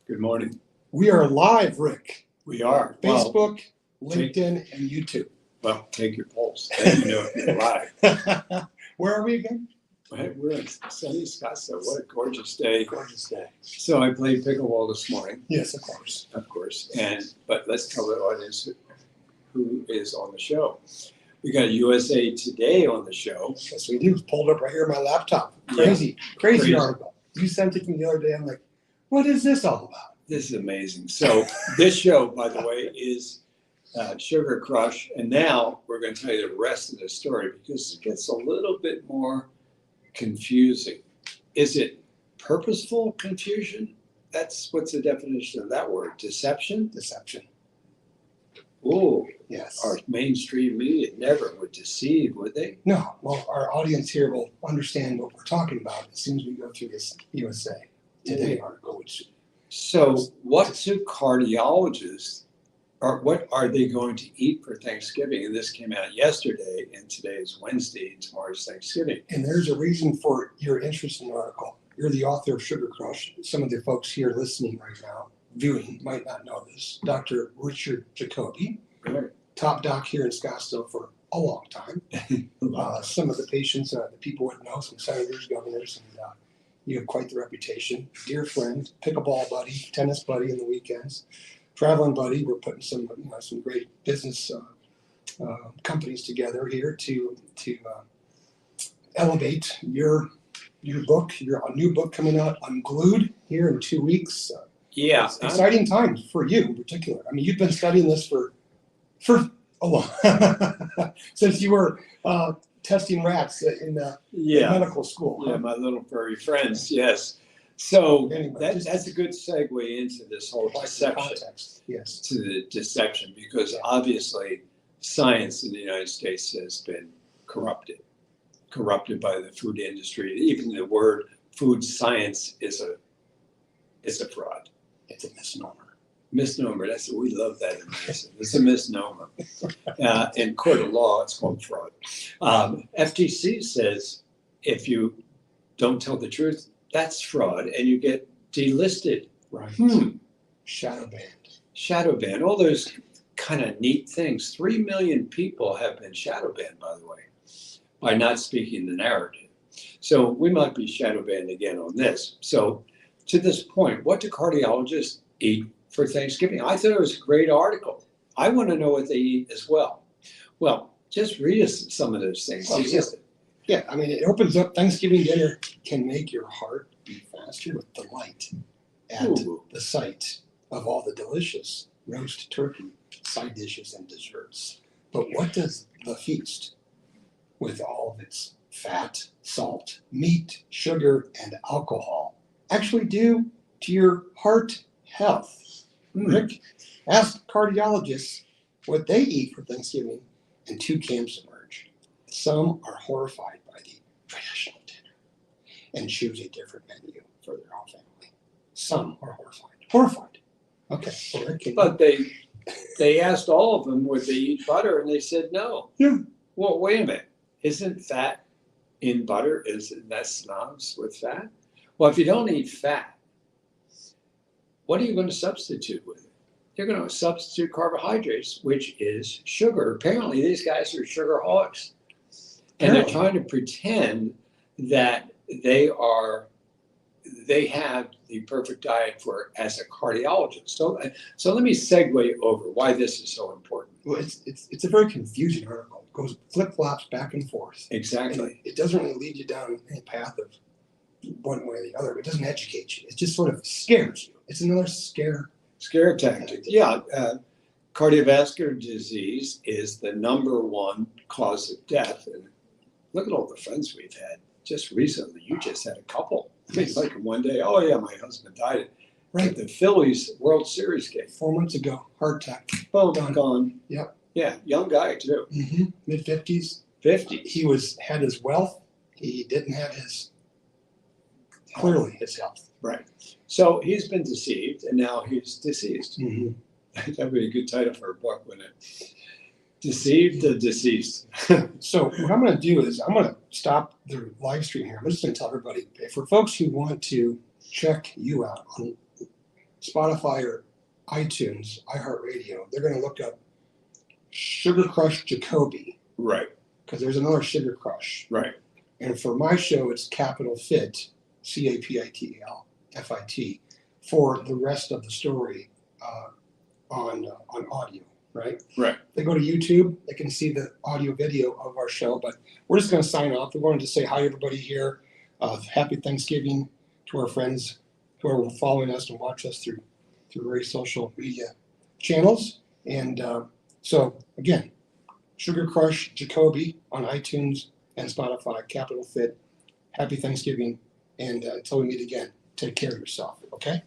Good morning. We are live, Rick. We are. Facebook, LinkedIn, and YouTube. Well, take your pulse. Let you know if you're live. Where are we again? We're in sunny Scottsdale. What a gorgeous day. Gorgeous day. So I played pickleball this morning. Yes, of course. Of course. But let's tell the audience who is on the show. We got USA Today on the show. Yes, we do. It's pulled up right here on my laptop. Crazy article. You sent it to me the other day. I'm like, what is this all about? This is amazing. So this show, by the way, is Sugar Crush. And now we're going to tell you the rest of the story because it gets a little bit more confusing. Is it purposeful confusion? That's what's the definition of that word? Deception? Deception. Oh, yes. Our mainstream media never would deceive, would they? No. Well, our audience here will understand what we're talking about as soon as we go through this USA Today article. So what do cardiologists, or what are they going to eat for Thanksgiving? And this came out yesterday, and today is Wednesday, and tomorrow's Thanksgiving. And there's a reason for your interest in the article. You're the author of Sugar Crush. Some of the folks here listening right now, viewing, might not know this. Dr. Richard Jacoby, Right. top doc here in Scottsdale for a long time. Some of the patients, the people would know, some senators, governors, and you have quite the reputation. Dear friend, pickleball buddy, tennis buddy in the weekends, traveling buddy. We're putting some great business companies together here to elevate your book. Your new book coming out, Unglued, here in 2 weeks. Yeah, It's exciting times for you in particular. I mean, you've been studying this for a while since you were testing rats in medical school. Yeah, my little furry friends. Yes. So Anyway, that's a good segue into this whole deception. Context. Yes. To the deception, because obviously science in the United States has been corrupted by the food industry. Even the word food science is a fraud. It's a misnomer. Misnomer. That's we love that in medicine. It's a misnomer. In court of law, it's called fraud. FTC says if you don't tell the truth, that's fraud, and you get delisted. Right. Shadow banned. Shadow ban. All those kind of neat things. 3 million people have been shadow banned, by the way, by not speaking the narrative. So we might be shadow banned again on this. So to this point, what do cardiologists eat for Thanksgiving? I thought it was a great article. I want to know what they eat as well. Well, just read us some of those things. Well, yeah, I mean, it opens up. Thanksgiving dinner can make your heart beat faster with delight at the sight of all the delicious roast turkey, side dishes, and desserts. But what does the feast, with all of its fat, salt, meat, sugar, and alcohol, actually do to your heart health? Rick, ask cardiologists what they eat for Thanksgiving, and two camps emerge. Some are horrified by the traditional dinner and choose a different menu for their whole family. Some are horrified. Okay, so Rick, but they asked all of them would they eat butter, and they said no. Yeah. Well, wait a minute. Isn't fat in butter? Isn't that synonymous with fat? Well, if you don't eat fat, what are you going to substitute with it? You're going to substitute carbohydrates, which is sugar. Apparently, these guys are sugarholics. And they're trying to pretend that they have the perfect diet for as a cardiologist. So let me segue over why this is so important. Well, it's a very confusing article. It goes flip-flops back and forth. Exactly. And it doesn't really lead you down any path of one way or the other. It doesn't educate you. It just sort of scares you. It's another scare tactic. Yeah. Cardiovascular disease is the number one cause of death. And look at all the friends we've had just recently. You just had a couple. I mean, like one day, oh yeah, my husband died at the Phillies World Series game. 4 months ago, heart attack. Boom, gone. Yep. Yeah, young guy too. Mid-50s. 50. He had his wealth. He didn't have his health. Right. So he's been deceived, and now he's deceased. That'd be a good title for a book, wouldn't it? Deceived the deceased. So what I'm going to do is I'm going to stop the live stream here. I'm just going to tell everybody, for folks who want to check you out on Spotify or iTunes, iHeartRadio, they're going to look up Sugar Crush Jacoby, Right, because there's another Sugar Crush. right. And for my show, it's Capital Fit, CAPITL, FIT, for the rest of the story on audio, right? Right. They go to YouTube, they can see the audio video of our show, but we're just going to sign off. We wanted to say hi, everybody here. Happy Thanksgiving to our friends who are following us and watch us through various social media channels. And so, again, Sugar Crush Jacoby on iTunes and Spotify, Capital Fit. Happy Thanksgiving. And until we meet again, take care of yourself, okay?